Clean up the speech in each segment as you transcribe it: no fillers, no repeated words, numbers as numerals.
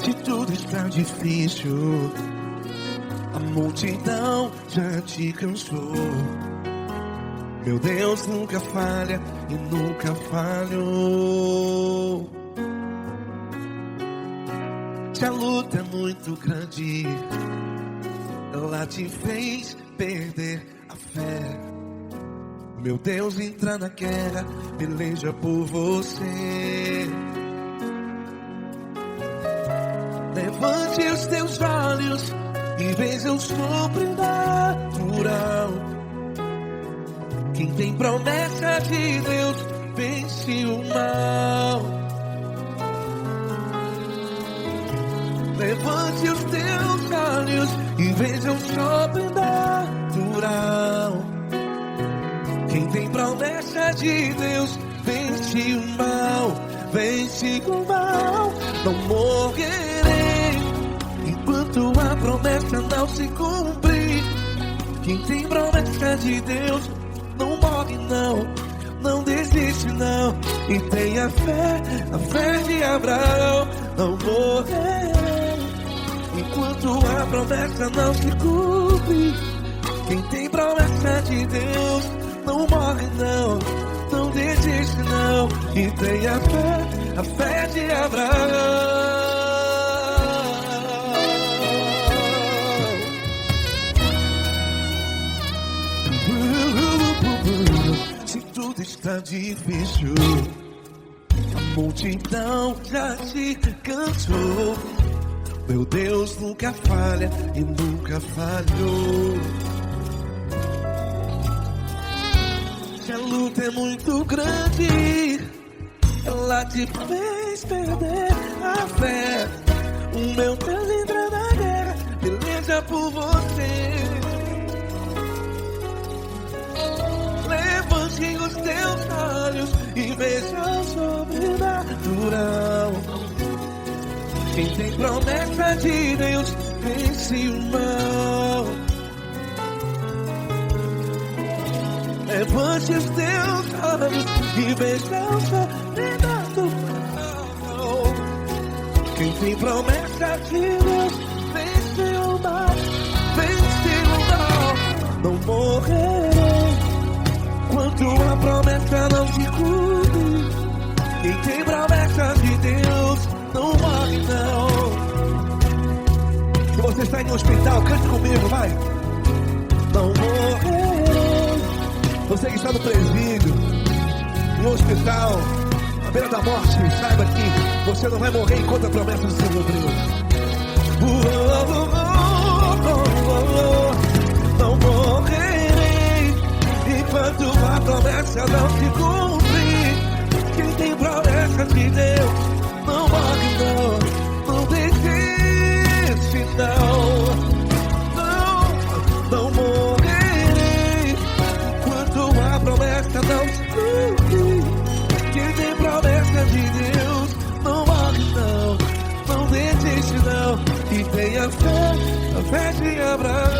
Se tudo está difícil, a multidão já te cansou. Meu Deus nunca falha e nunca falhou. Se a luta é muito grande, ela te fez perder a fé. Meu Deus entra na guerra, peleja por você. Levante os teus olhos e veja o sobrenatural. Quem tem promessa de Deus vence o mal. Levante os teus olhos e veja o sobrenatural. Quem tem promessa de Deus vence o mal. Vence o mal. Não morrerei enquanto a promessa não se cumprir. Quem tem promessa de Deus não morre não, não desiste não. E tenha fé, a fé de Abraão. Não morrerei enquanto a promessa não se cumpre. Quem tem promessa de Deus não morre não, não desiste não. E tenha fé, a fé de Abraão. Se tudo está difícil, a multidão já te cansou. Meu Deus nunca falha e nunca falhou. Se a luta é muito grande, ela te fez perder a fé. O meu Deus entra na guerra, peleja por você. Levante os teus olhos e veja o sobrenatural. Quem tem promessa de Deus vence o mal. Levante os teus olhos e veja o sobrenatural. Quem tem promessa de Deus vence o mal. Vence o mal. Não morrerei enquanto a promessa não se cumpre. Quem tem promessa de Deus não morre não. Se você está em um hospital, cante comigo, vai. Não morrerei. Você que está no presídio, no hospital, à beira da morte, saiba que você não vai morrer enquanto a promessa se cumpriu. Não morrerei enquanto a promessa não se cumprir. Quem tem promessa de Deus não morre não, não desiste não. Não morrerei enquanto a promessa não se cumprir. Quem tem promessa de Deus não morre não, não desiste não. E tenha fé, a fé de Abraão.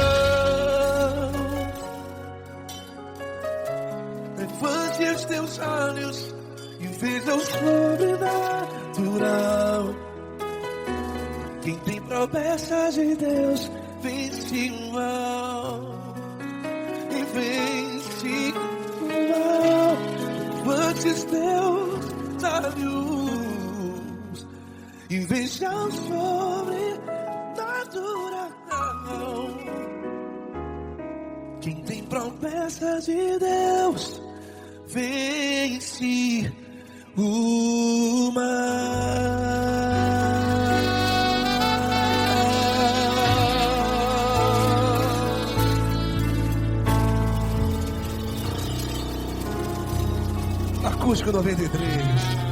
Levante os teus olhos e veja o sobrenatural. Quem tem promessa de Deus vence o mal. E vence o mal. Levante os teus olhos e veja o sobrenatural. Quem tem promessa de Deus vence o mal. Acústico 93.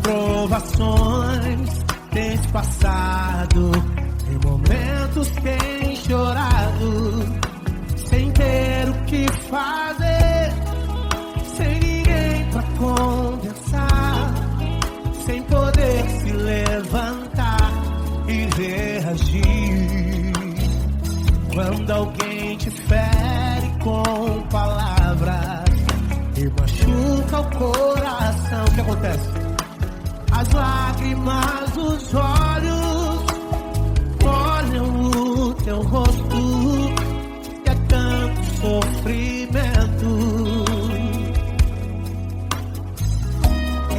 Provações tens passado, em momentos que As lágrimas dos olhos molham o teu rosto, que é tanto sofrimento.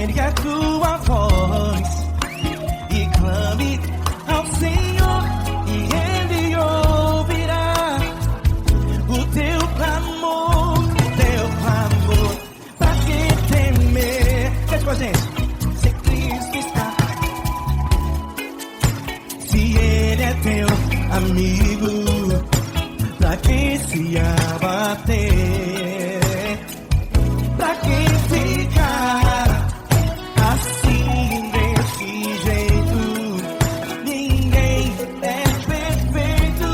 Ergue a tua voz e clame ao Senhor, e Ele ouvirá o teu clamor, pra que temer? Cante com a gente. Se Cristo está, se Ele é teu amigo, pra que se abater? Pra que ficar assim desse jeito? Ninguém é perfeito.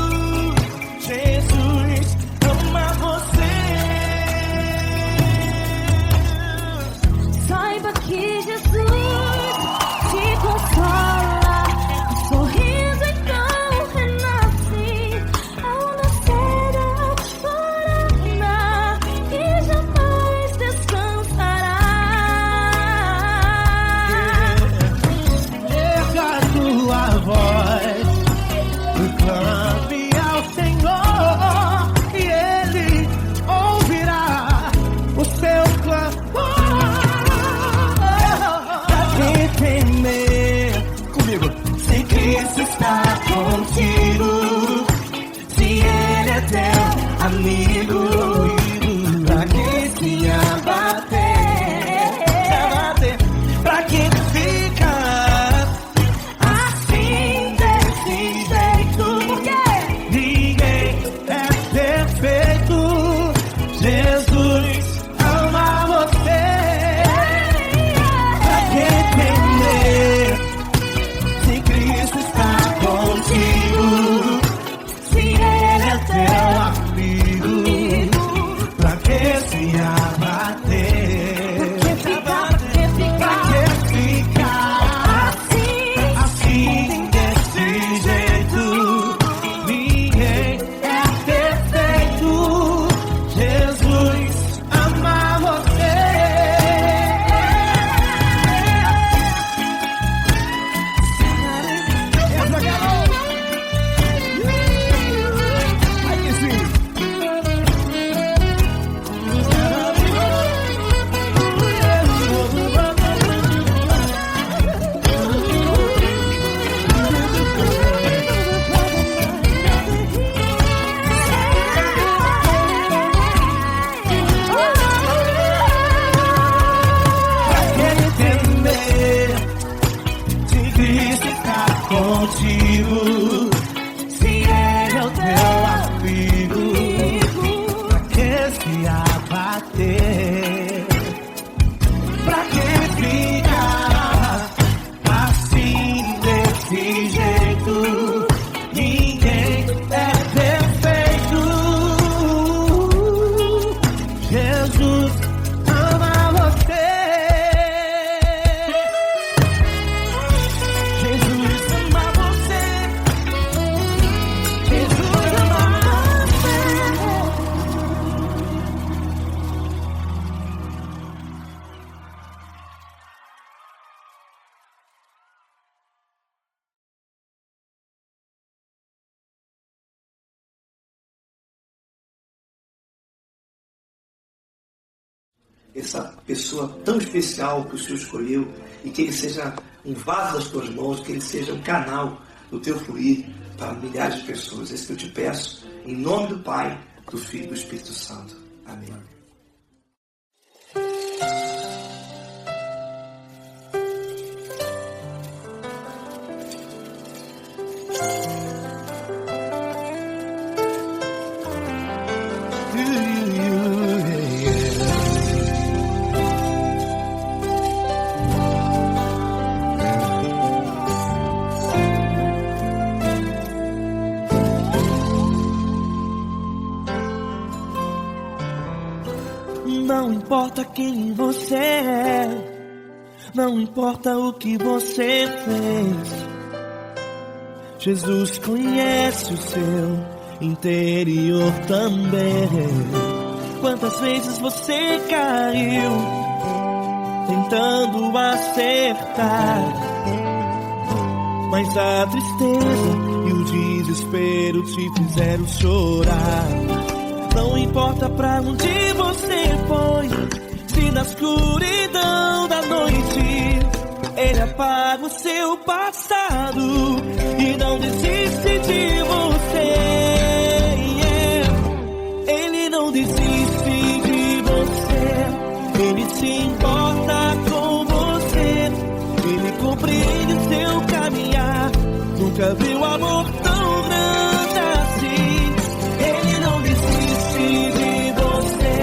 Jesus ama você. Saiba que Jesus te consola, o sorriso então renasce ao nascer da aurora e jamais descansará. Erga a tua voz e clame ao Senhor, e Ele ouvirá o seu clamor. Pra que temer? Comigo. Se Cristo está contigo, se Ele é teu amigo, pra que se abater? Pra que ficar assim desse jeito? Porque ninguém é perfeito. Jesus ama você. Pra que temer? Se Cristo está contigo, se Ele é teu amigo, pra que se abater? Pra que ficar assim desse jeito? Ninguém é perfeito. Jesus ama você. Aí que sim. Pra que temer? Se Cristo está contigo, se Ele é o teu amigo, pra que se abater? Pra que ficar assim desse jeito? Ninguém é perfeito. Jesus ama você. Jesus ama você. Jesus ama você. Essa pessoa tão especial que o Senhor escolheu, e que ele seja um vaso das tuas mãos, que ele seja um canal do teu fluir para milhares de pessoas. É isso que eu te peço, em nome do Pai, do Filho e do Espírito Santo. Amém. Não importa quem você é, não importa o que você fez, Jesus conhece o seu interior também. Quantas vezes você caiu, tentando acertar, mas a tristeza e o desespero te fizeram chorar. Não importa pra onde você foi, se na escuridão da noite Ele apaga o seu passado e não desiste de você. Ele não desiste de você, Ele se importa com você, Ele compreende o seu caminhar. Nunca viu amor tão grande assim. Ele não desiste de você,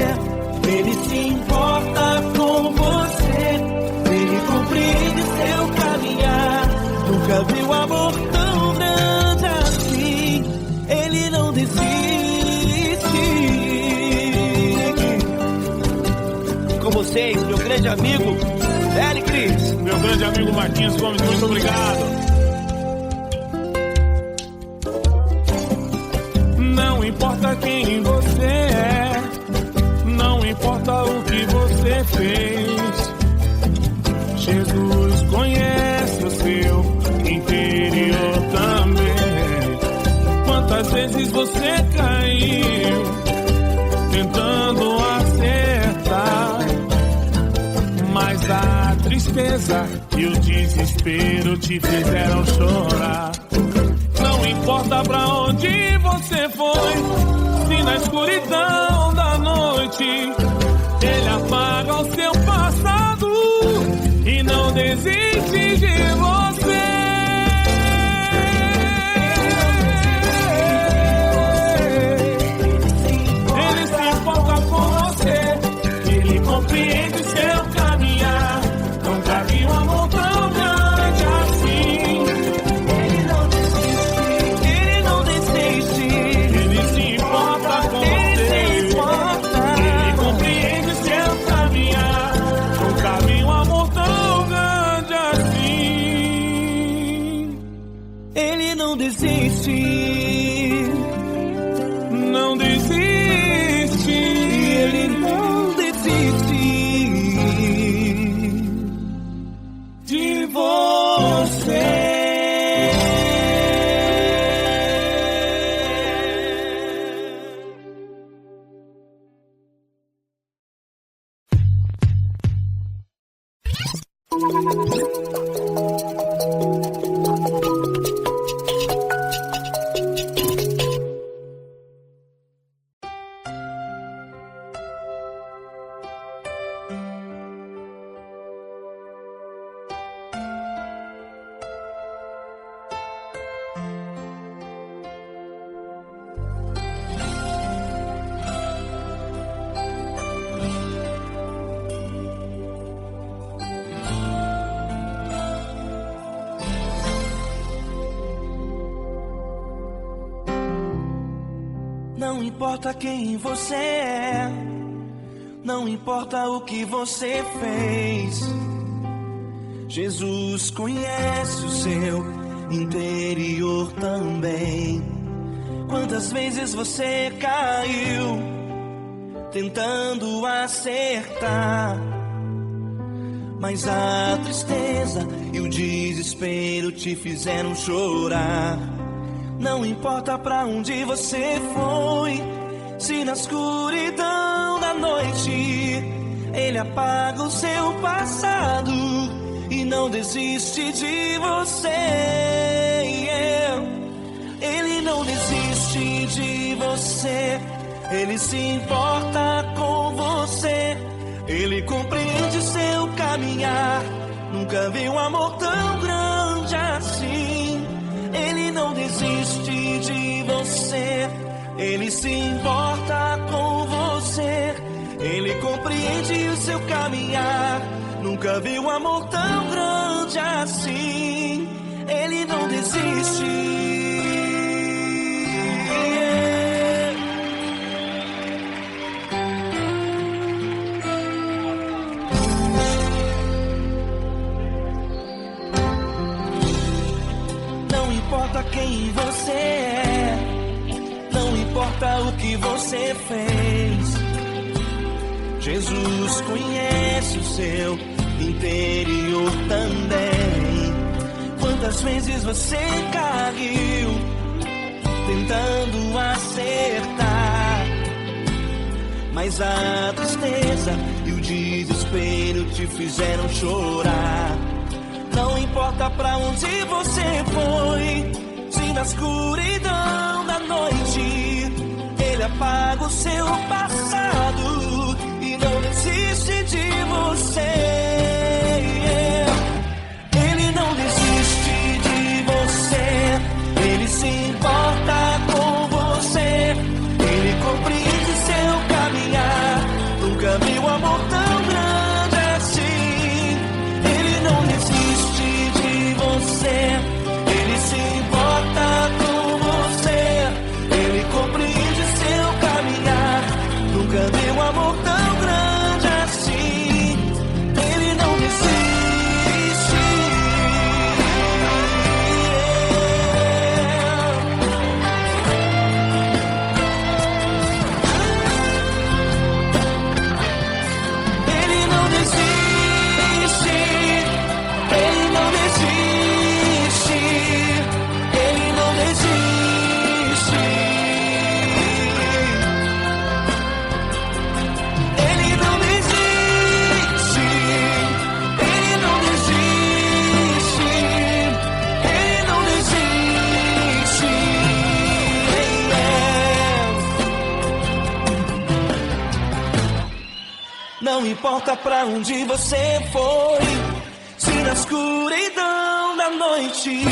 Ele se importa com você, Ele compreende o seu caminhar. Nunca viu amor tão grande assim. Ele não desiste. Com vocês, meu grande amigo L. Cris. Meu grande amigo Marquinhos Gomes, muito obrigado. Não importa quem você é, não importa o que você fez, Jesus conhece o seu interior também. Quantas vezes você caiu tentando acertar, mas a tristeza e o desespero te fizeram chorar. Não importa pra onde você foi, se na escuridão da noite Ele apaga o seu passado e não desiste de você. Ele se importa com você, Ele compreende seu caminhar. Nunca vi um amor tão grande assim. Ele não desiste, Ele não desiste. Ele se importa com você, Ele compreende seu caminhar. Nunca vi um amor tão grande assim. Ele não desiste, não desiste. Ele não desiste De você. Não importa quem você é, não importa o que você fez, Jesus conhece o seu interior também. Quantas vezes você caiu tentando acertar, mas a tristeza e o desespero te fizeram chorar. Não importa pra onde você foi, se na escuridão da noite Ele apaga o seu passado e não desiste de você. Ele não desiste de você, Ele se importa com você, Ele compreende seu caminhar. Nunca vi um amor tão grande assim. Ele não desiste de você, Ele se importa com você, Ele compreende o seu caminhar. Nunca vi um amor tão grande assim. Ele não desiste. Não importa quem você é, não importa o que você fez, Jesus conhece o seu interior também. Quantas vezes você caiu tentando acertar, mas a tristeza e o desespero te fizeram chorar. Não importa pra onde você foi, se na escuridão da noite ele apaga o seu passado e não desiste de você. Ele não desiste de você, ele se importa com você, ele compreende seu caminhar. Nunca vi um amor tão grande assim. Ele não desiste de você, ele se importa com você, ele compreende seu caminhar. Nunca vi um amor tão grande assim. Ele não desiste. Ele não desiste. Ele não desiste. Ele não desiste. Ele não desiste. Ele não desiste. Ele não desiste. Não importa pra onde você foi, se na escuridão da noite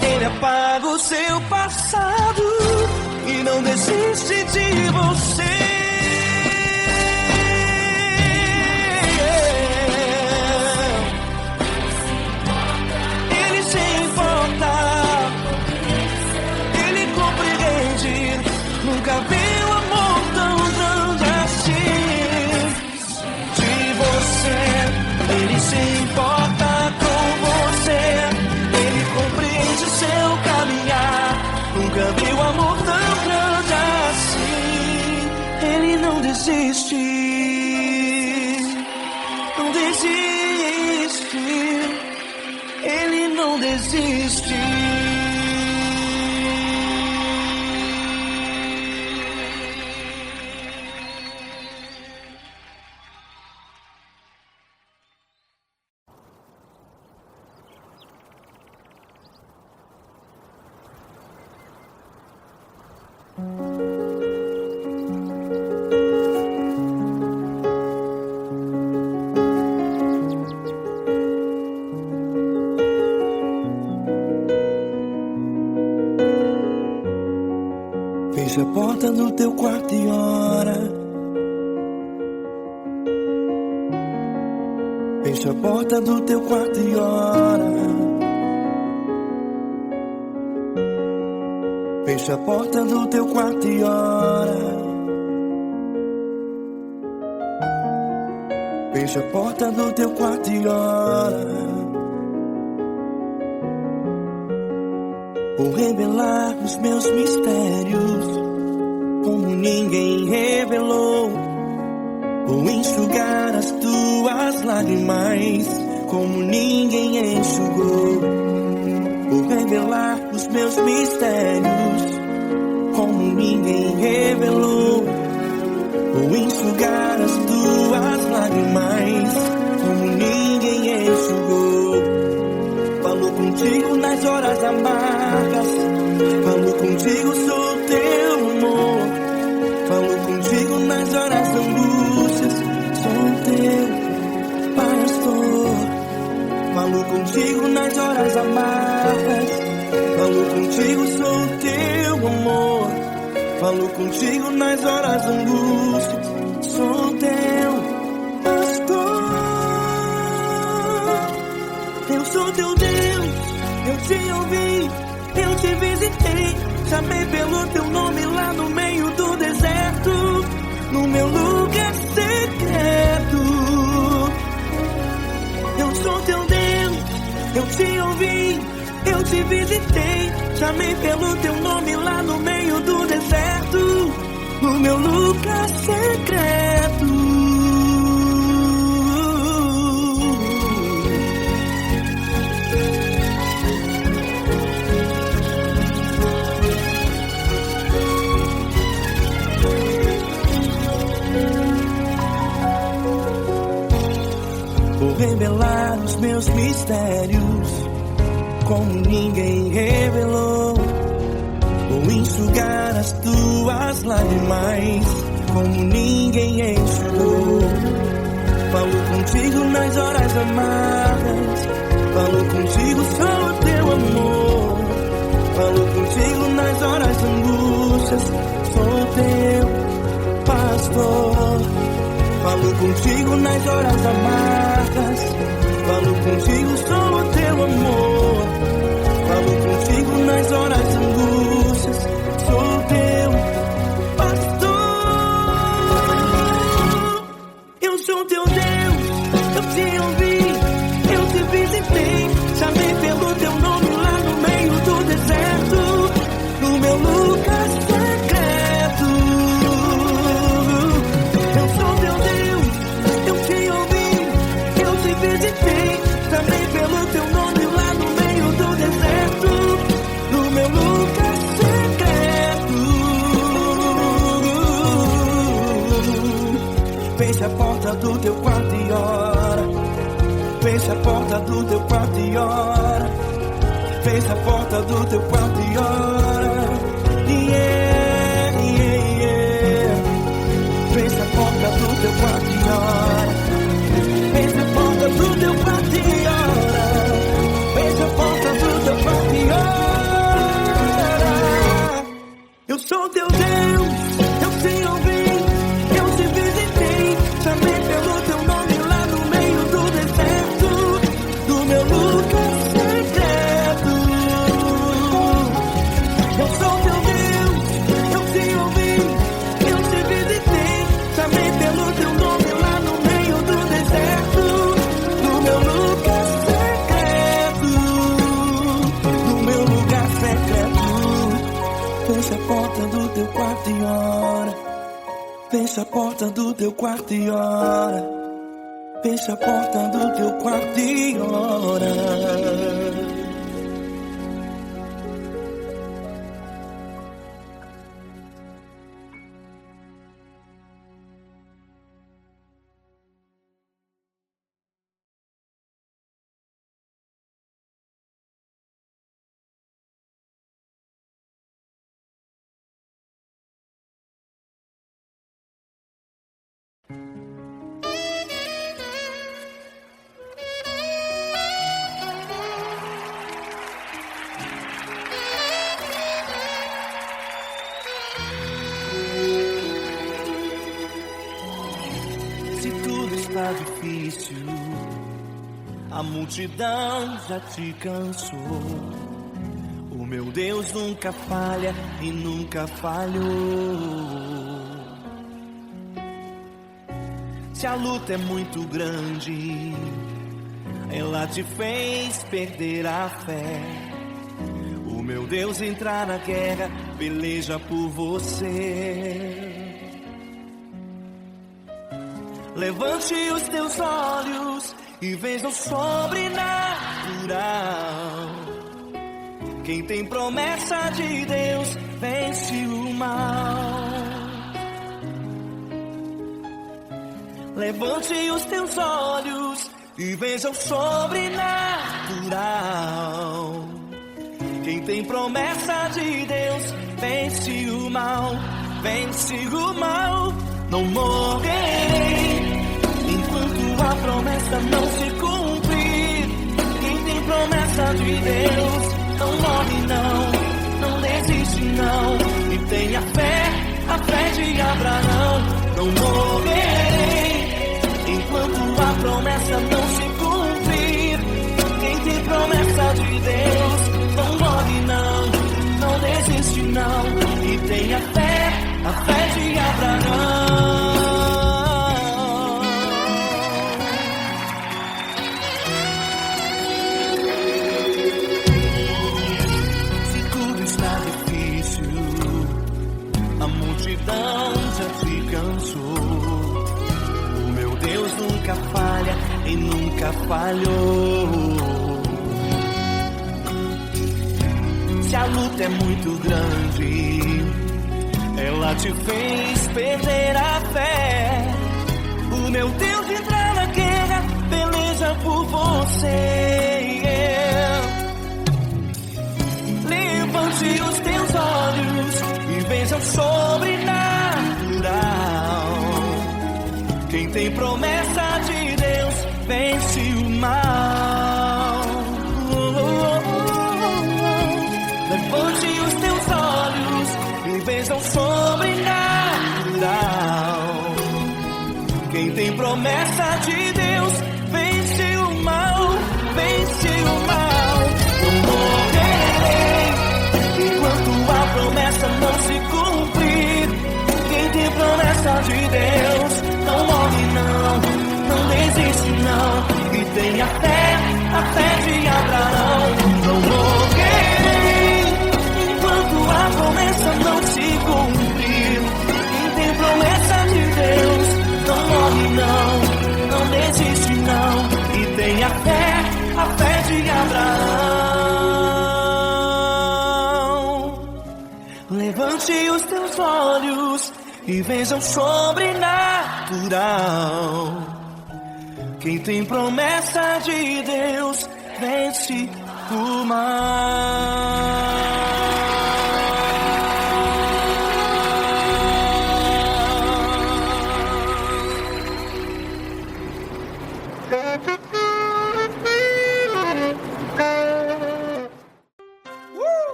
ele apaga o seu passado e não desiste de você. Ele se importa, ele compreende. Nunca vi um amor tão grande assim. De você, ele se importa com você, ele compreende seu caminhar. Nunca vi um amor tão grande assim. Ele não desiste, não desiste, ele não desiste. Fecha a porta do teu quarto e ora. Fecha a porta do teu quarto e ora. Fecha a porta do teu quarto e ora. Fecha a porta do teu quarto e ora. Vou revelar os meus mistérios como ninguém revelou. Vou enxugar as tuas lágrimas como ninguém enxugou. Vou revelar os meus mistérios como ninguém revelou. Vou enxugar as tuas lágrimas como ninguém enxugou. Falo contigo nas horas amargas, falo contigo, sou teu amor. Falo contigo nas horas angústias, sou teu pastor. Falo contigo nas horas amargas, falo contigo, sou teu amor. Falo contigo nas horas angústias, sou teu pastor. Eu sou teu Deus, eu te ouvi, eu te visitei. Chamei pelo teu nome lá no meio do deserto, no meu lugar secreto. Eu sou teu Deus, eu te ouvi, eu te visitei. Chamei pelo teu nome lá no meio do deserto, no meu lugar secreto. mistérios como ninguém revelou. Vou enxugar as tuas lágrimas como ninguém enxugou. Falo contigo nas horas amargas, falo contigo só o teu amor. Falo contigo nas horas angústias, sou teu pastor. Falo contigo nas horas amargas, falo contigo só o teu amor. Falo contigo nas horas angústias, sou teu pastor. Eu sou teu Deus, eu te ouvi, eu te visitei, chamei pelo teu nome lá no meio do deserto, no meu lugar secreto. Eu sou teu Deus, eu te ouvi, eu te visitei, chamei pelo teu nome lá no meio do deserto, no meu lugar secreto. Fecha a porta do teu quarto e ora. Fecha a porta do teu quarto e ora. Fecha a porta do teu quarto e ora. Yeah, yeah, yeah. Fecha a porta do teu quarto e ora. Fecha a porta do teu quarto e ora. Fecha a porta do teu quarto e ora. Eu sou teu Deus, eu te ouvi, eu te visitei, chamei pelo teu nome lá no meio do deserto, do meu lugar secreto. Eu sou teu Deus, eu te ouvi, eu te visitei, chamei pelo teu nome lá no meio do deserto, do meu lugar secreto, do meu lugar secreto. Fecha a porta do teu quarto e ora. Fecha a porta do teu quarto e ora. Fecha a porta do teu quarto e ora. Se tudo está difícil, a multidão já te cansou. O meu Deus nunca falha e nunca falhou. Se a luta é muito grande, ela te fez perder a fé. O meu Deus entrar na guerra, peleja por você. Levante os teus olhos e veja o sobrenatural. Quem tem promessa de Deus vence o mal. Levante os teus olhos e veja o sobrenatural. Quem tem promessa de Deus vence o mal, vence o mal. Não morrerei enquanto a promessa não se cumprir. Quem tem promessa de Deus não morre não desiste não. E tenha fé, a fé de Abraão. Não morrerei enquanto a promessa não se cumprir. Quem tem promessa de Deus não morre não desiste não. E tenha fé, a fé de Abraão. Se tudo está difícil, a multidão já te cansou. O meu Deus nunca falha e nunca falhou. Se a luta é muito grande, ela te fez perder a fé. O meu Deus entra na guerra, peleja por você. Quem tem promessa de Deus vence o mal. Levante os teus olhos e vejam sobrenatural. Quem tem promessa de Deus vence o mal, vence o mal. Não morrerei enquanto a promessa não se cumprir. Quem tem promessa de Deus não morre não, não desiste não. E tenha fé, a fé de Abraão. Não morrerei enquanto a promessa não se cumprir. Quem tem promessa de Deus não morre não, não desiste não. E tenha fé, a fé de Abraão. Levante os teus olhos e vejam sobrenatural. Quem tem promessa de Deus vence o mal.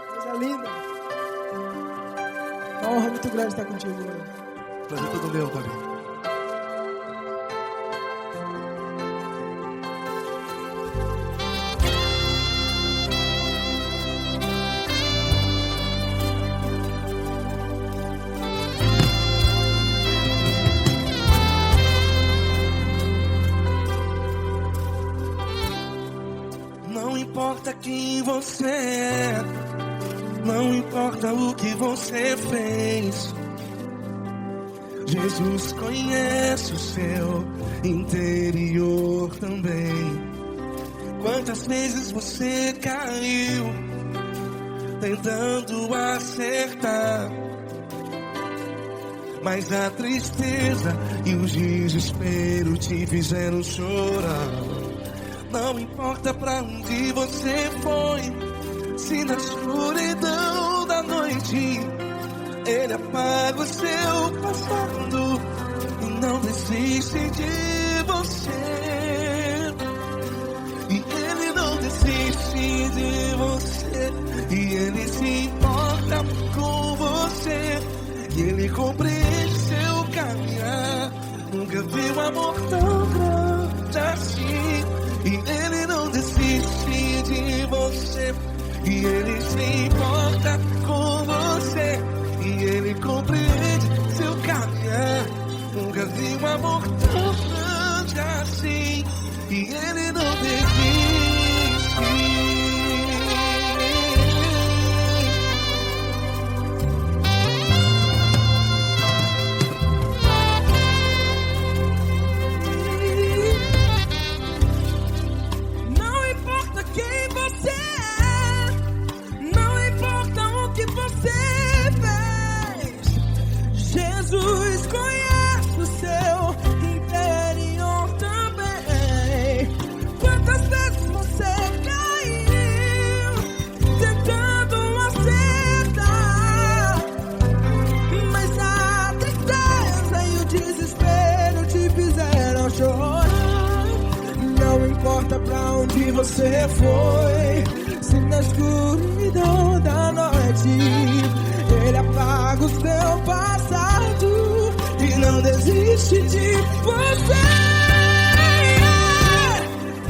Coisa linda. Uma honra muito grande estar contigo hoje. Prazer todo meu, Davi. Não importa quem você é, não importa o que você fez, Jesus conhece o seu interior também. Quantas vezes você caiu tentando acertar, mas a tristeza e o desespero te fizeram chorar. Não importa pra onde você foi, se na escuridão da noite Ele apaga o seu passado e não desiste de você. E Ele não desiste de você, e Ele se importa com você, e Ele compreende seu caminhar. Nunca vi um amor tão grande assim. E Ele não desiste de você, e Ele se importa com você, e Ele compreende seu caminhar. Nunca vi um amor tão grande assim. E Ele não desiste. Jesus conhece o seu interior também. Quantas vezes você caiu tentando acertar, mas a tristeza e o desespero te fizeram chorar. Não importa pra onde você foi, se na escuridão da noite Ele apaga o seu passado e não desiste de você.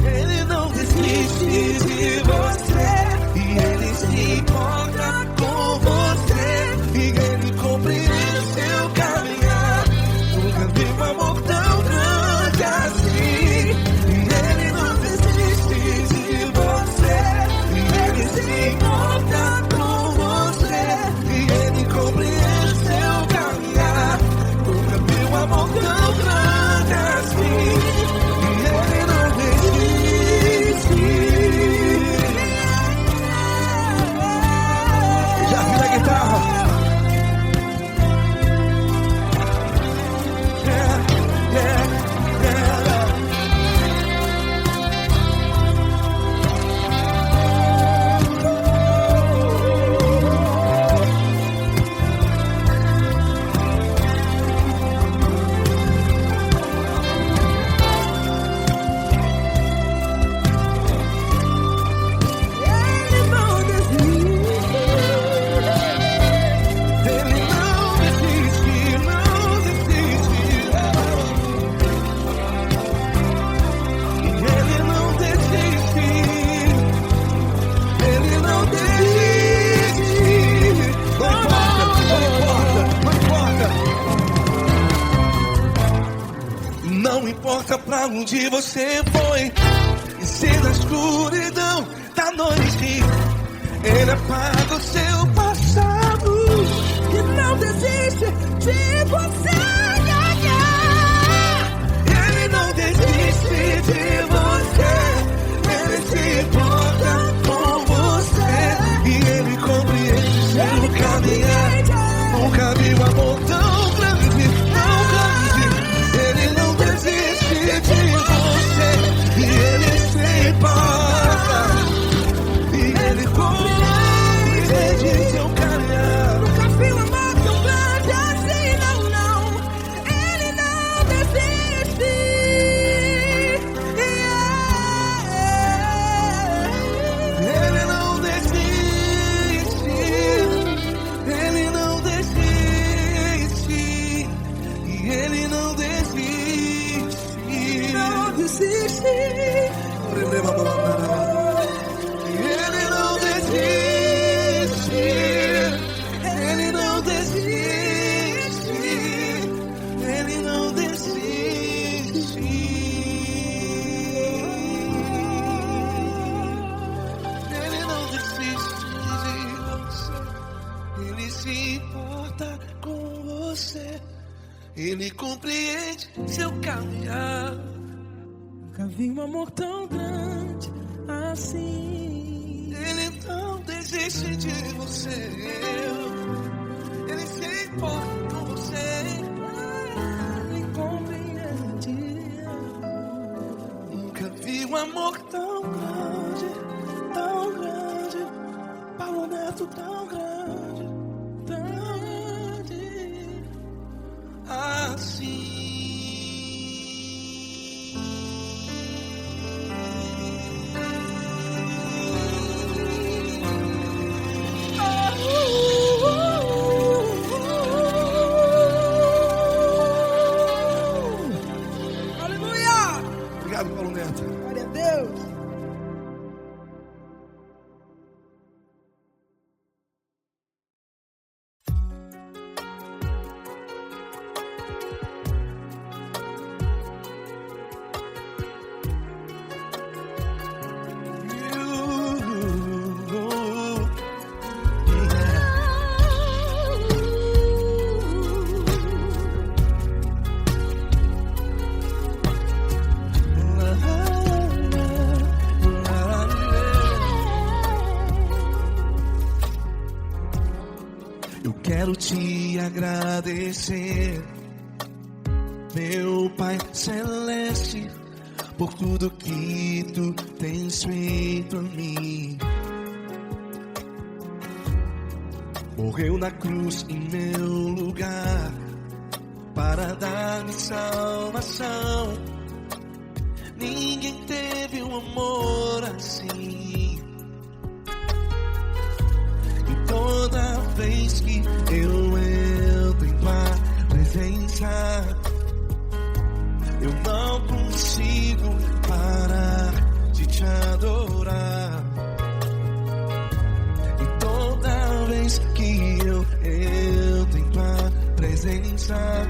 Ele não desiste de você, e Ele se importa com você, e Ele compreende seu caminhar. Nunca vi um amor tão grande assim. E Ele não desiste de você, e Ele se importa com você, e Ele compreende seu caminhar. Nunca vi um amor tão grande assim. E Ele não desiste. importa pra onde você foi, e se na escuridão da noite Ele apaga o seu passado E não desiste de você. Ele não desiste de você, Ele se importa com você, e Ele compreende seu caminhar. Nunca vi um amor tão grande, tão grande. Ele não desiste de você, e Ele se importa, e Ele compreende seu caminhar. Nunca vi um amor tão grande assim, não, não. Ele não desiste. Ele não desiste, Ele não desiste, e Ele não desiste. Não desiste. Ele não desiste, Ele não desiste, Ele não desiste. Ele não desiste de você, Ele se importa com você, Ele compreende seu caminhar. Nunca vi um amor tão grande assim. Ele não desiste de você, Ele se importa com você, Ele compreende. nunca vi um amor tão grande, Paulo Neto tão grande, assim. Aleluia! Obrigado, Paulo Neto. Glória a Deus. Eu quero te agradecer, meu Pai Celeste, por tudo que Tu tens feito a mim. Morreu na cruz em meu lugar, para dar-me salvação. Ninguém teve um amor assim. E toda vez que eu entro em Tua presença, eu não consigo parar de Te adorar. E toda vez que eu entro em Tua presença,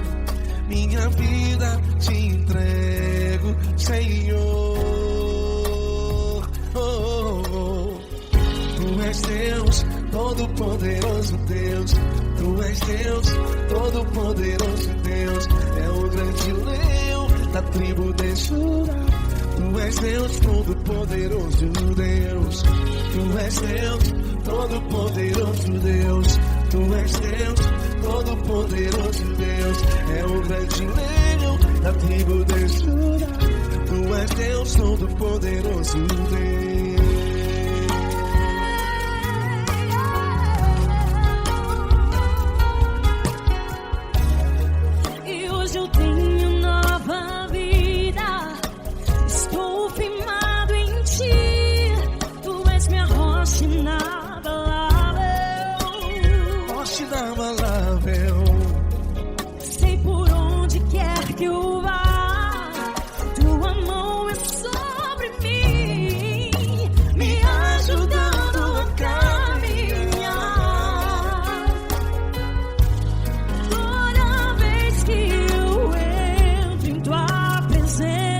minha vida Te entrego, Senhor. Tu és Deus, Todo-Poderoso Deus. Tu és Deus, Todo-Poderoso Deus. É o grande leão da tribo de Judá. Tu és Deus, Todo-Poderoso Deus. Tu és Deus, Todo-Poderoso Deus. Tu és Deus, Todo-Poderoso Deus. É o grande leão da tribo de Judá. Tu és Deus, Todo-Poderoso Deus. E hoje eu tenho nova vida. Estou firmado em Ti. Tu és minha rocha inabalável. Rocha inabalável. Sei por onde quer que eu vá, Tua mão é sobre mim, me ajudando a caminhar. Toda vez que eu entro em Tua presença,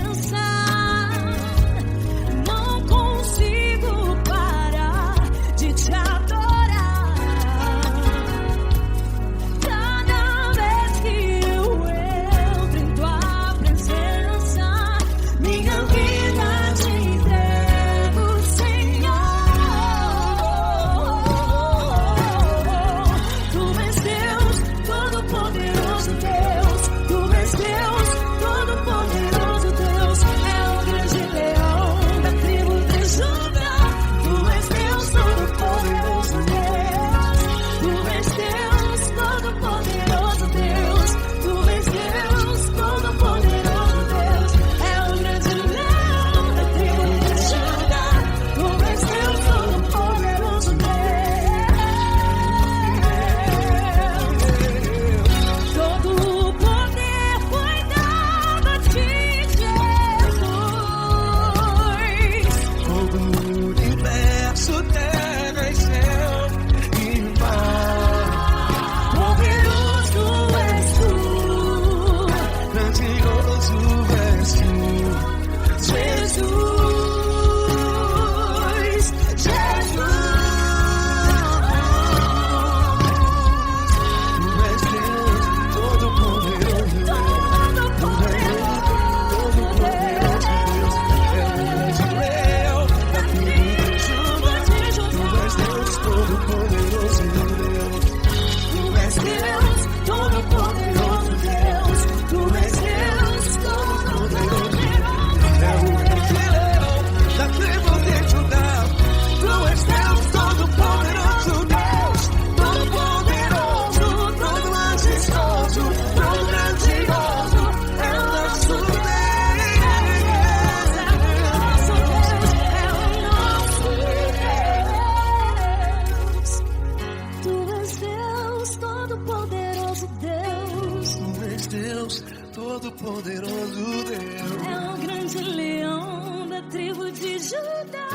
Deus, todo-poderoso Deus. É o grande leão da tribo de Judá.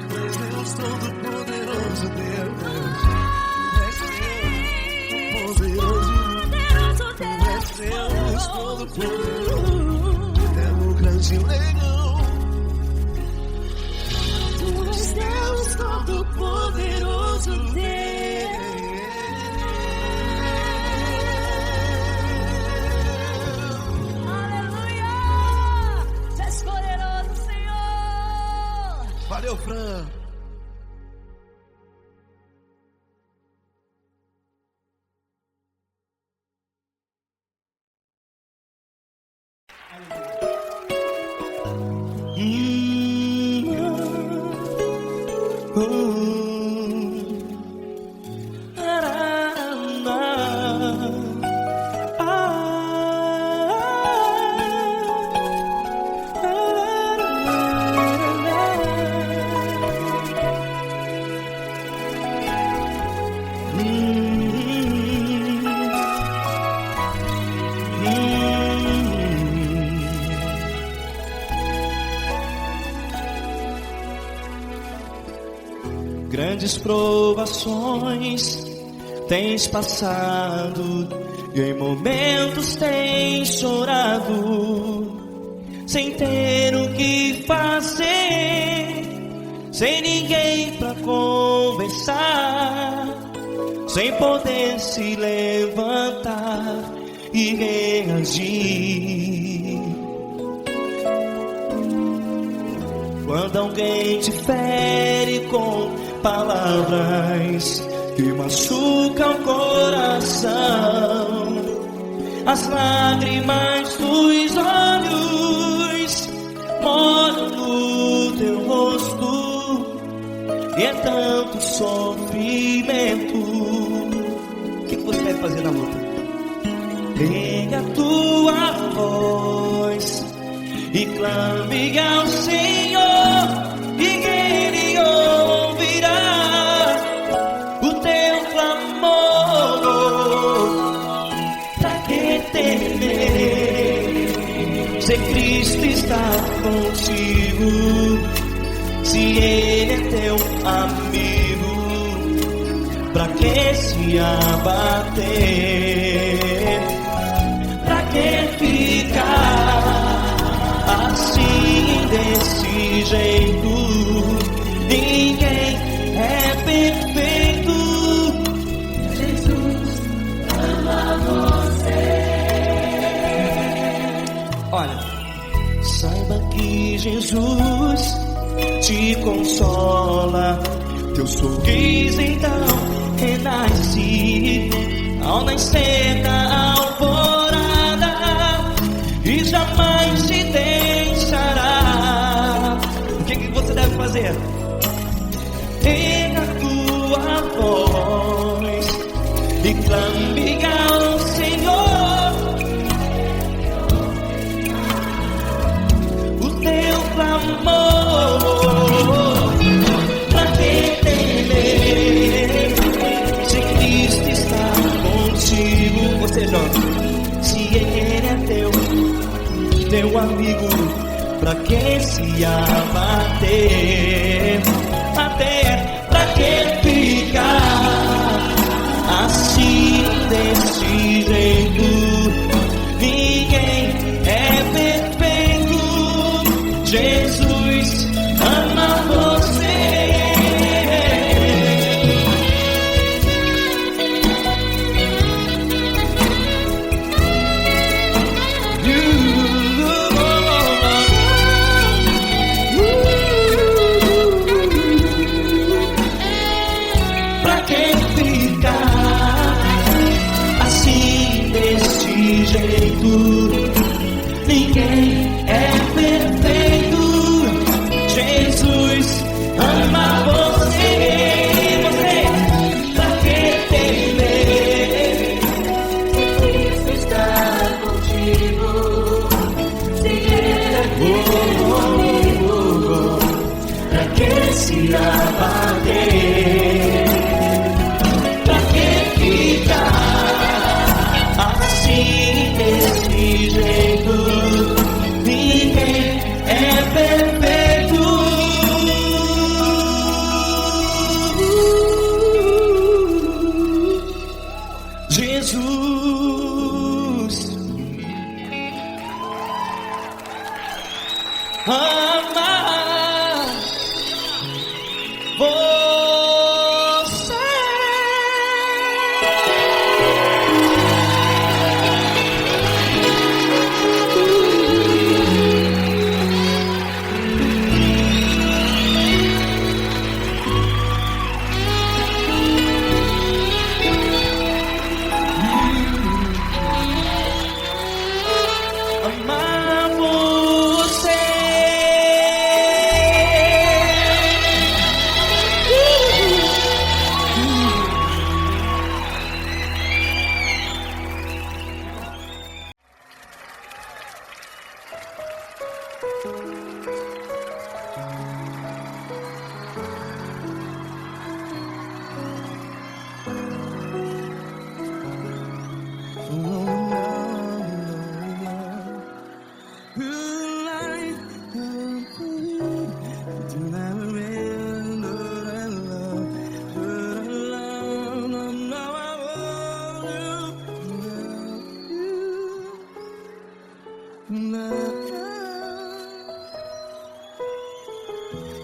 Deus, todo-poderoso Deus. Deus, todo-poderoso. É o grande leão. Tu és Deus todo-poderoso Deus. Aleluia! Tu és poderoso, Senhor. Valeu, Fran. Grandes provações tens passado e em momentos tens chorado, sem ter o que fazer, sem ninguém pra conversar, sem poder se levantar e reagir. Quando alguém te fere com palavras que machucam o coração, as lágrimas dos olhos molham no teu rosto, e é tanto sofrimento. O que você vai fazer na luta? Pega a tua voz e clame ao Senhor, e Ele ouvirá o teu clamor. Pra que temer, se Cristo está contigo, se Ele é teu amigo? Pra que se abater? Pra que ficar assim, desse jeito? Ninguém é perfeito. Jesus ama você. Olha, saiba que Jesus te consola, teu sorriso então renasce ao nascer da alvorada, e jamais te deixará. O que você deve fazer? Pega a tua voz e clame ao Senhor, o teu clamor. Pra que temer, se Cristo está contigo? Você joga. Se Ele é teu amigo, pra que se abater? Até pra que ficar assim, desse jeito? Ninguém é perfeito. Jesus ama você. Ninguém é perfeito. Jesus ama você. Você, pra que temer? Cristo está contigo. Se Ele é teu amigo, pra que se abater? Pra que ficar assim, desse amar você. Amar você.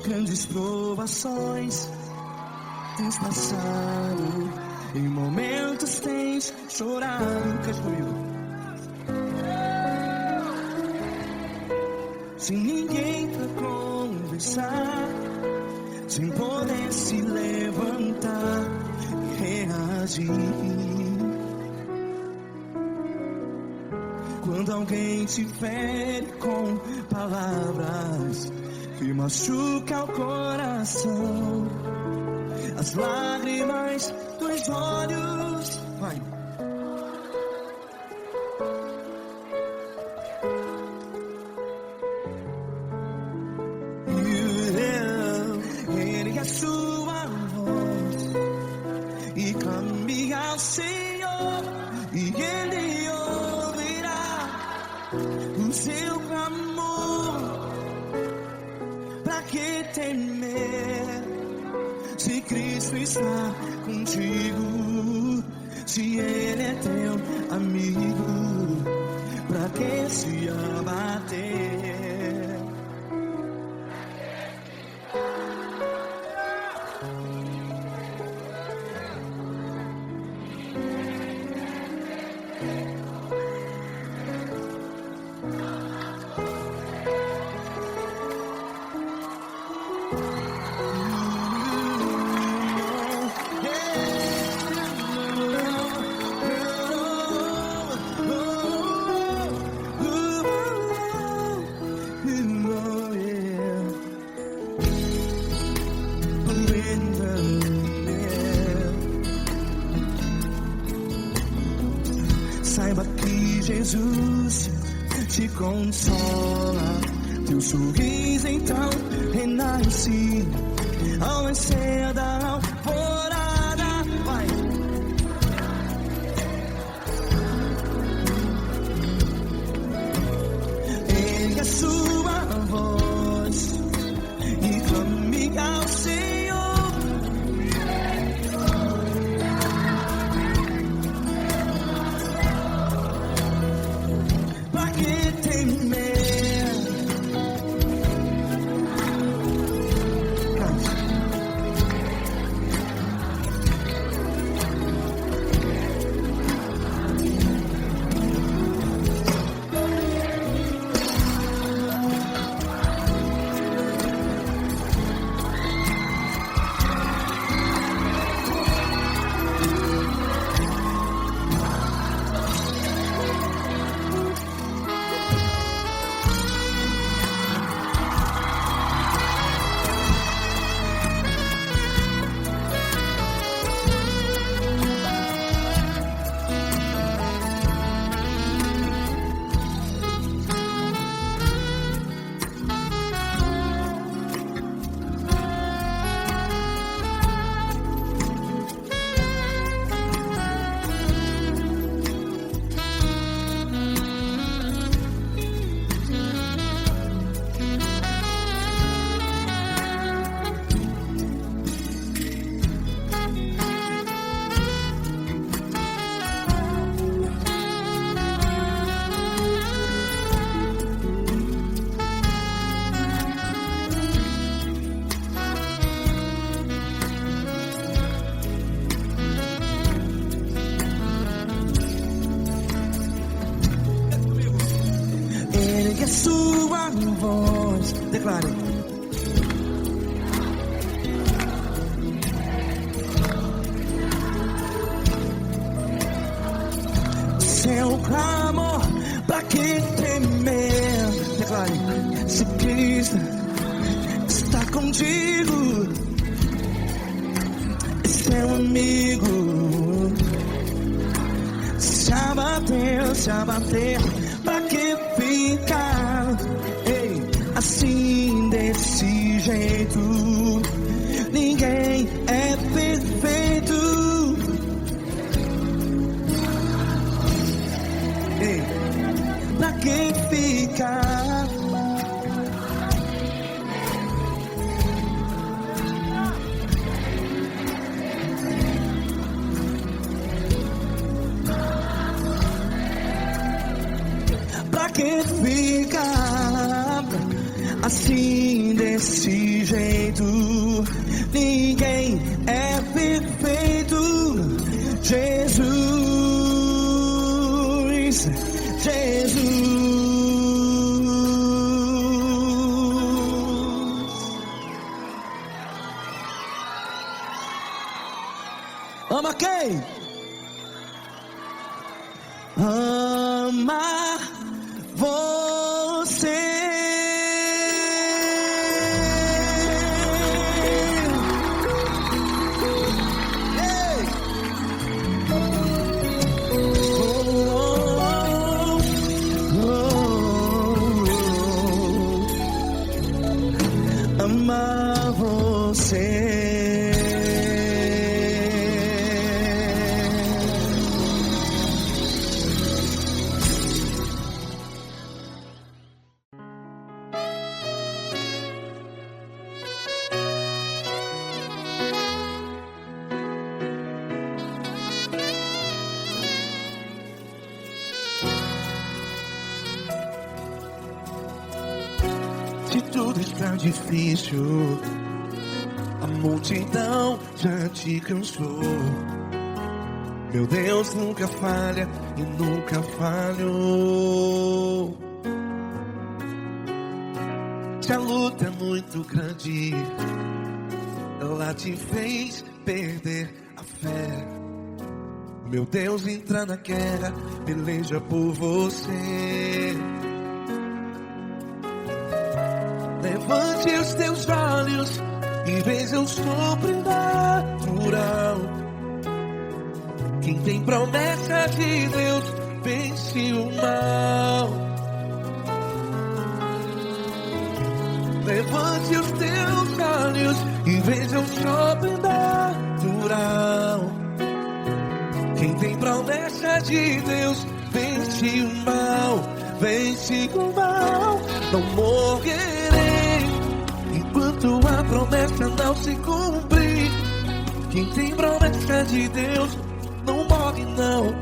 Grandes provações tens passado, em momentos tens chorado. Cante comigo. Sem ninguém pra conversar, sem poder se levantar e reagir. Quando alguém te fere com palavras que machuca o coração, as lágrimas dos olhos, vai. Ergue a sua voz e clame ao Senhor, e Ele ouvirá o seu clamor. Pra que temer, se Cristo está contigo? Se Ele é teu amigo, pra que se abater? Saiba que Jesus te consola, teu sorriso então renasce ao nascer da alvorada. Vai. Ergue a sua voz e clame ao Senhor. que a sua voz. Declare. Seu clamor pra quem temer. Declare. Se Cristo está contigo, seu amigo. Se abater, pra que ficar? Ei, assim desse jeito, ninguém é perfeito. Ei, pra que ficar? Que fica assim desse jeito, ninguém é perfeito. Jesus, Jesus. Ama quem? Ama você. Ei. Amar você. Se tudo está difícil, a multidão já te cansou. Meu Deus nunca falha e nunca falhou. Se a luta é muito grande, ela te fez perder a fé. Meu Deus entra na guerra, peleja por você. Levante os teus olhos e veja o sobrenatural. Quem tem promessa de Deus vence o mal. Levante os teus olhos e veja o sobrenatural. Quem tem promessa de Deus vence o mal. Vence o mal. Não morrerei enquanto a promessa não se cumprir. Quem tem promessa de Deus não morre não,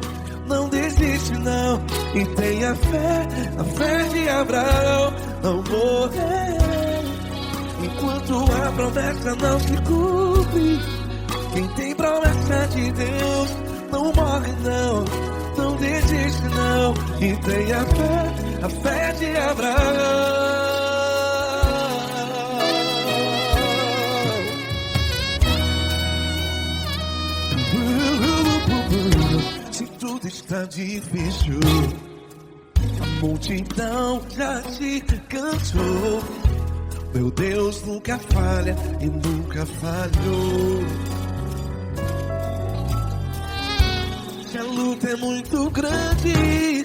não desiste não. E tenha fé, a fé de Abraão. Não morrerei enquanto a promessa não se cumpre. Quem tem promessa de Deus não morre não, não desiste não. E tenha fé, a fé de Abraão. Se tudo está difícil, a multidão já te cansou. Meu Deus nunca falha e nunca falhou. Se a luta é muito grande,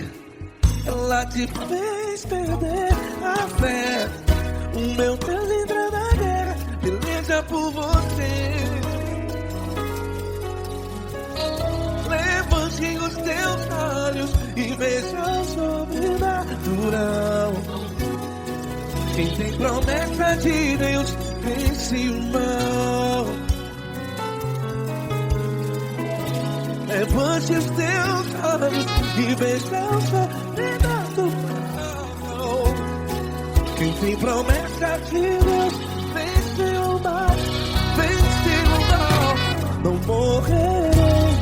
ela te fez perder a fé. O meu Deus entra na guerra, peleja por você. Levante os teus olhos e veja o sobrenatural. Quem tem promessa de Deus vence o mal. Levante os teus olhos e veja o sobrenatural. Quem tem promessa de Deus vence o mal. Vence o mal. Não morrerei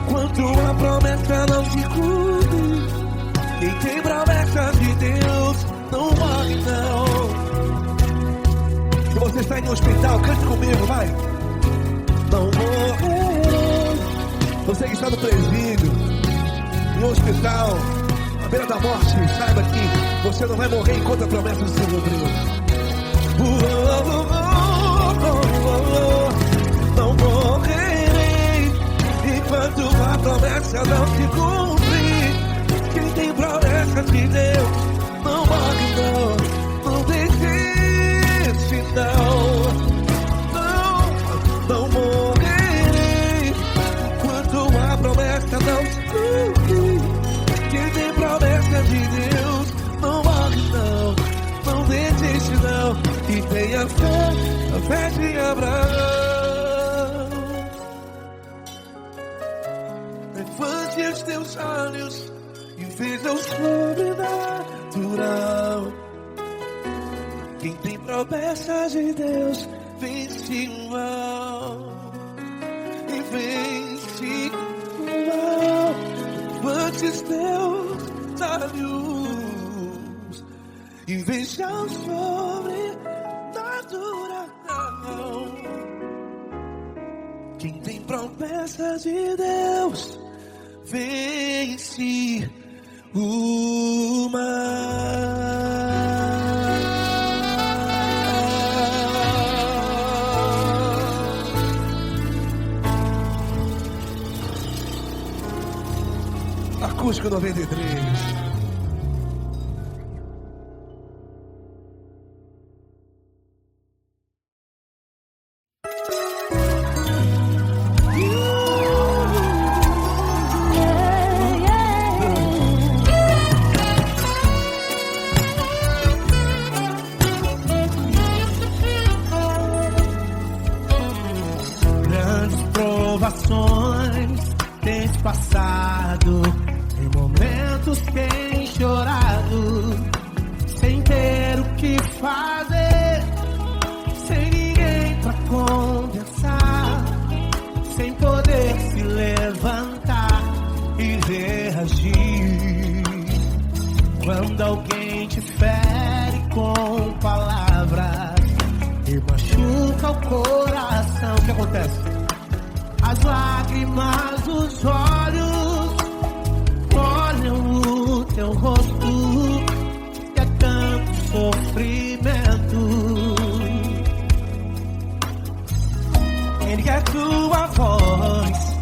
enquanto a promessa não se cumpre. Quem tem promessa de Deus está em um hospital, cante comigo, vai. Não morrerei. Você que está no presídio, em um hospital, à beira da morte, saiba que você não vai morrer enquanto a promessa do Senhor cumpriu. Não morrerei enquanto a promessa não se cumprir. Quem tem promessa de Deus não morre não, não desiste não morrerei enquanto a promessa não se cumprir. Quem tem promessa de Deus não morre não desiste não. E tenha fé, a fé de Abraão. Levante os teus olhos e veja o sobrenatural. Quem tem promessas de Deus vence o mal. E vence o mal. Levante os teus olhos e veja o sobrenatural. Quem tem promessas de Deus vence o mal. Acústico 93. Grandes provações tens passado, em momentos tens chorado, sem ter o que fazer, sem ninguém pra conversar, sem poder se levantar e reagir. Quando alguém te fere com palavras e machuca o coração, o que acontece? As lágrimas dos olhos olham o teu rosto e é tanto sofrimento. Ergue a tua voz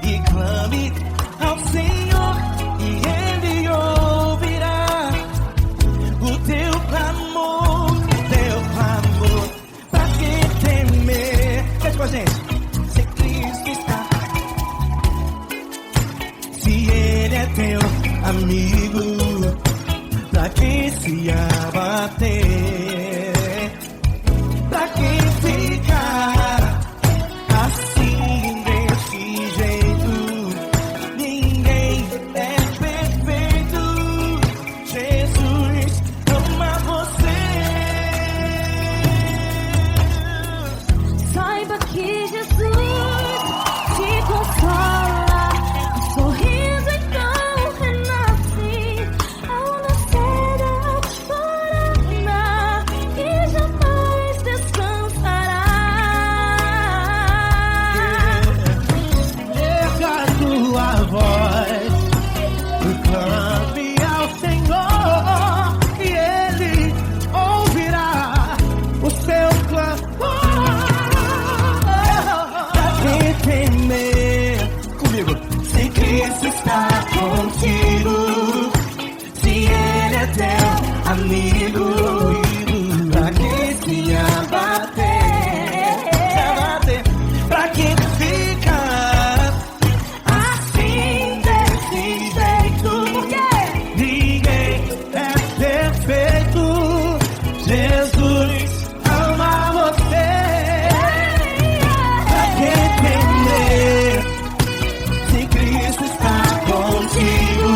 e clame ao Senhor e Ele ouvirá o teu clamor, pra que temer? Cante com a gente. Se Cristo está, se Ele é teu amigo, pra que se abater? Pra que ficar assim desse jeito? Ninguém é perfeito. Jesus ama você. Saiba que Jesus te consola, o sorriso então renasce ao nascer da alvorada e jamais descansará. Erga a tua voz e clame ao Senhor e Ele ouvirá o seu clamor. Pra que temer? Comigo. Se Cristo está contigo, se Ele é teu amigo, pra que se abater? Pra que ficar assim desse jeito? Ninguém é perfeito. Jesus ama você. Pra que temer? Se Cristo está contigo,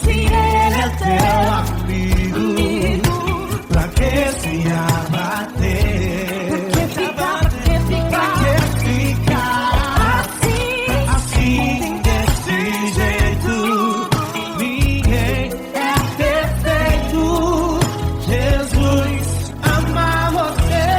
se Ele é teu amigo, pra que se abater? Pra que ficar assim desse jeito? Ninguém é perfeito. Jesus ama você.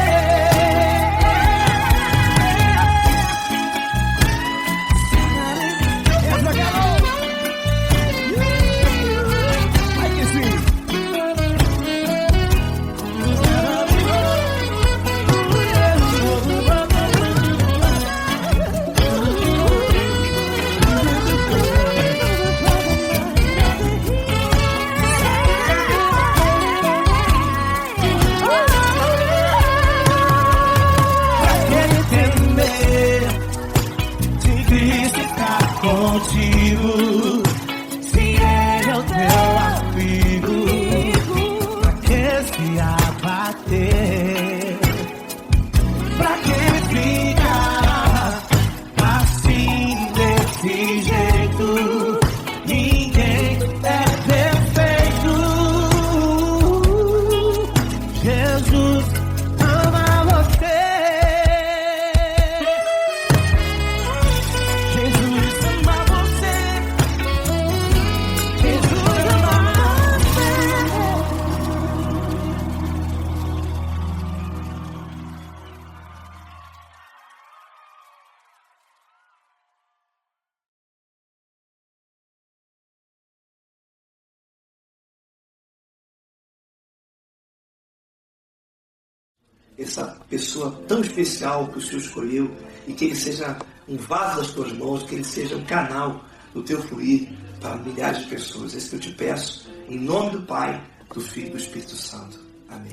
essa pessoa tão especial que o Senhor escolheu e que ele seja um vaso das tuas mãos, que ele seja um canal do teu fluir para milhares de pessoas. É isso que eu te peço, em nome do Pai, do Filho e do Espírito Santo. Amém.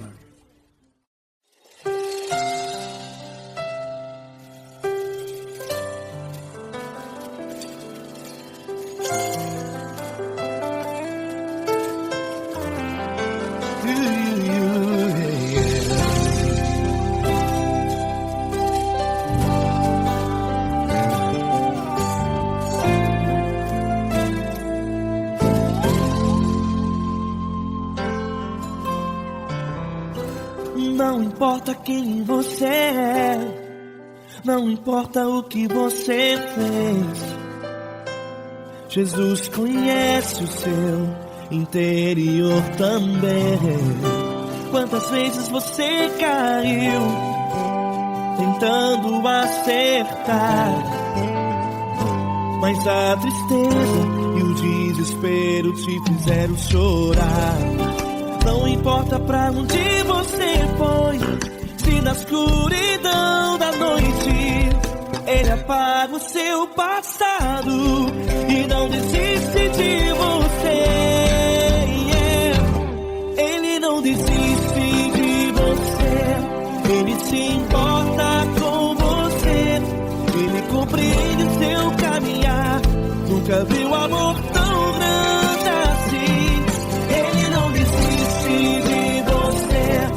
Não importa quem você é, não importa o que você fez, Jesus conhece o seu interior também. Quantas vezes você caiu tentando acertar, mas a tristeza e o desespero te fizeram chorar. Não importa pra onde você foi, se na escuridão da noite Ele apaga o seu passado e não desiste de você. Ele não desiste de você, Ele se importa com você, Ele compreende o seu caminhar. Nunca viu amor tão grande assim. Ele não desiste de você,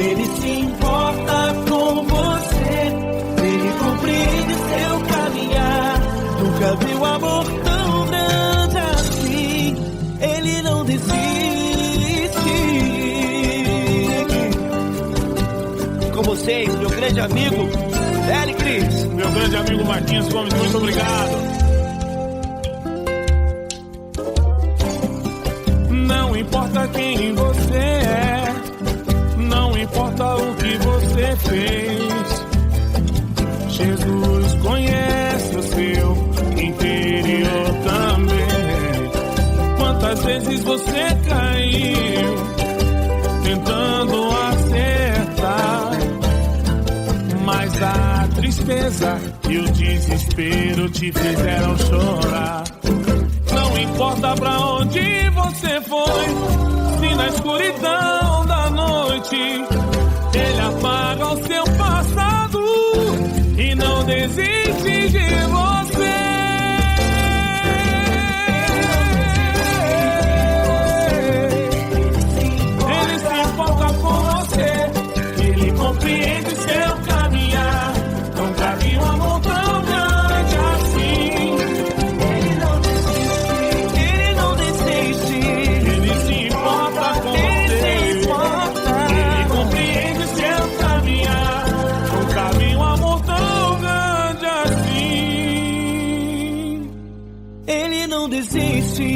Ele se importa com você, Ele compreende seu caminhar. Nunca viu amor tão grande assim. Ele não desiste. Com vocês, meu grande amigo Eli Cris. Meu grande amigo Marquinhos Gomes, muito obrigado. Não importa quem você é, não importa o que você fez, Jesus conhece o seu interior também. Quantas vezes você caiu tentando acertar, mas a tristeza e o desespero te fizeram chorar. Não importa pra onde você foi, se na escuridão da noite Ele apaga o seu passado e não desiste de você. Ele se importa com você, Ele compreende seu caminhar. Nunca vi um amor tão grande assim. Não desiste,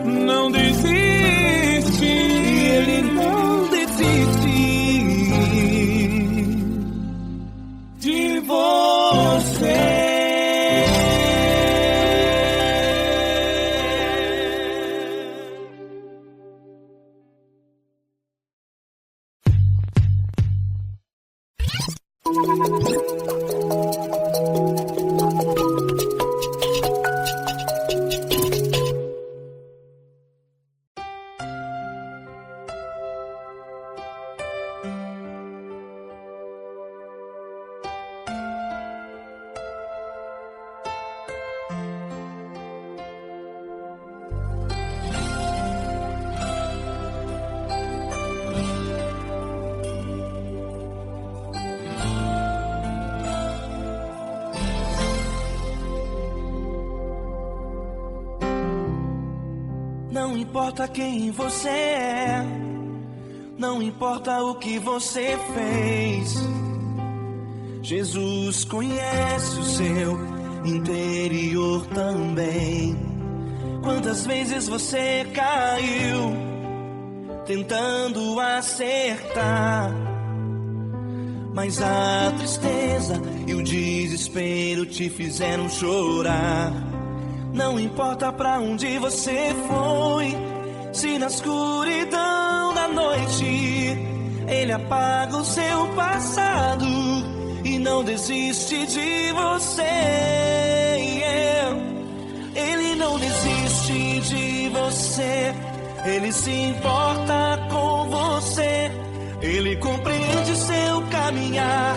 não desiste, Ele não desiste de você. Não importa quem você é, não importa o que você fez, Jesus conhece o seu interior também. Quantas vezes você caiu tentando acertar, mas a tristeza e o desespero te fizeram chorar. Não importa pra onde você foi, se na escuridão da noite Ele apaga o seu passado e não desiste de você. Ele não desiste de você. Ele se importa com você. Ele compreende seu caminhar.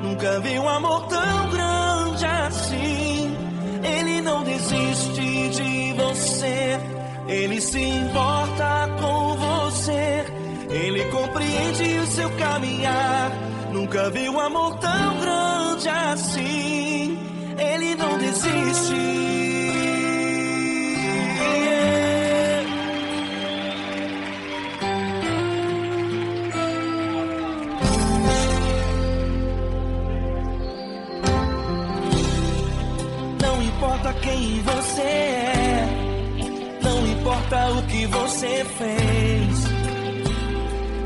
Nunca vi um amor tão grande assim. Ele não desiste de você. Ele se importa com você. Ele compreende o seu caminhar. Nunca vi um amor tão grande assim. Ele não desiste. Não importa quem você é, não importa o que você fez,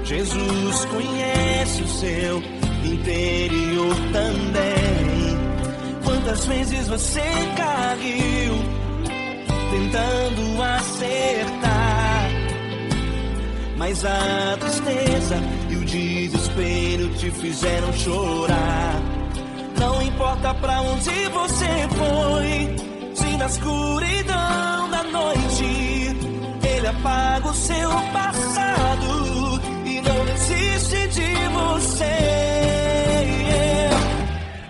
Jesus conhece o seu interior também. Quantas vezes você caiu tentando acertar, mas a tristeza e o desespero te fizeram chorar. Não importa pra onde você foi, se na escuridão da noite Ele apaga o seu passado e não desiste de você.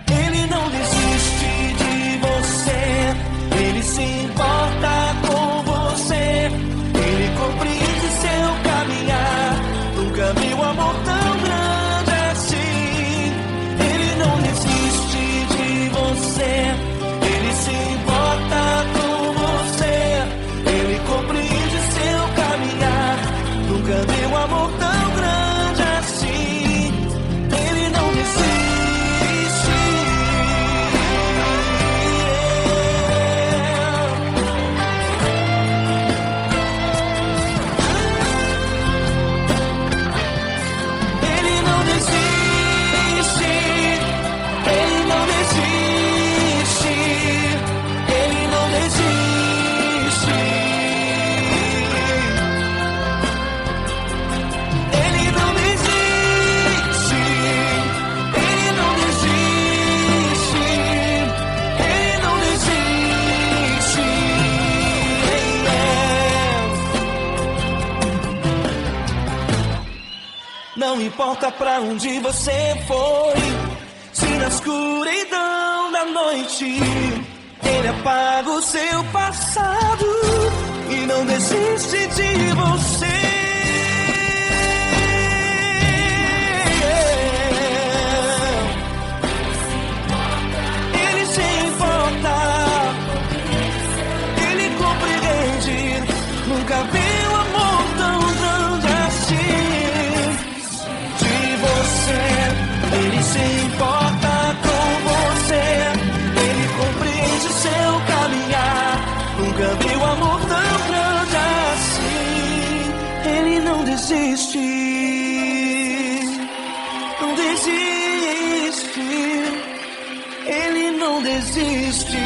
Ele não desiste de você. Ele se importa com você. Ele compreende seu caminhar. Nunca vi um amor tão grande assim. Ele não desiste de você. Ele se importa com você. Ele compreende seu caminhar. Nunca vi um amor tão grande assim. Ele não desiste. Ele não desiste. Ele não desiste. Ele não desiste. Ele não desiste. Ele não desiste. Ele não desiste. Não importa pra onde você foi, se na escuridão da noite Ele apaga o seu passado e não desiste de você. Ele se importa. Ele compreende. Nunca vi um amor tão grande assim. De você. Ele se importa com você. Ele compreende seu caminhar. Nunca vi um amor tão grande assim. Ele não desiste. Não desiste. Ele não desiste.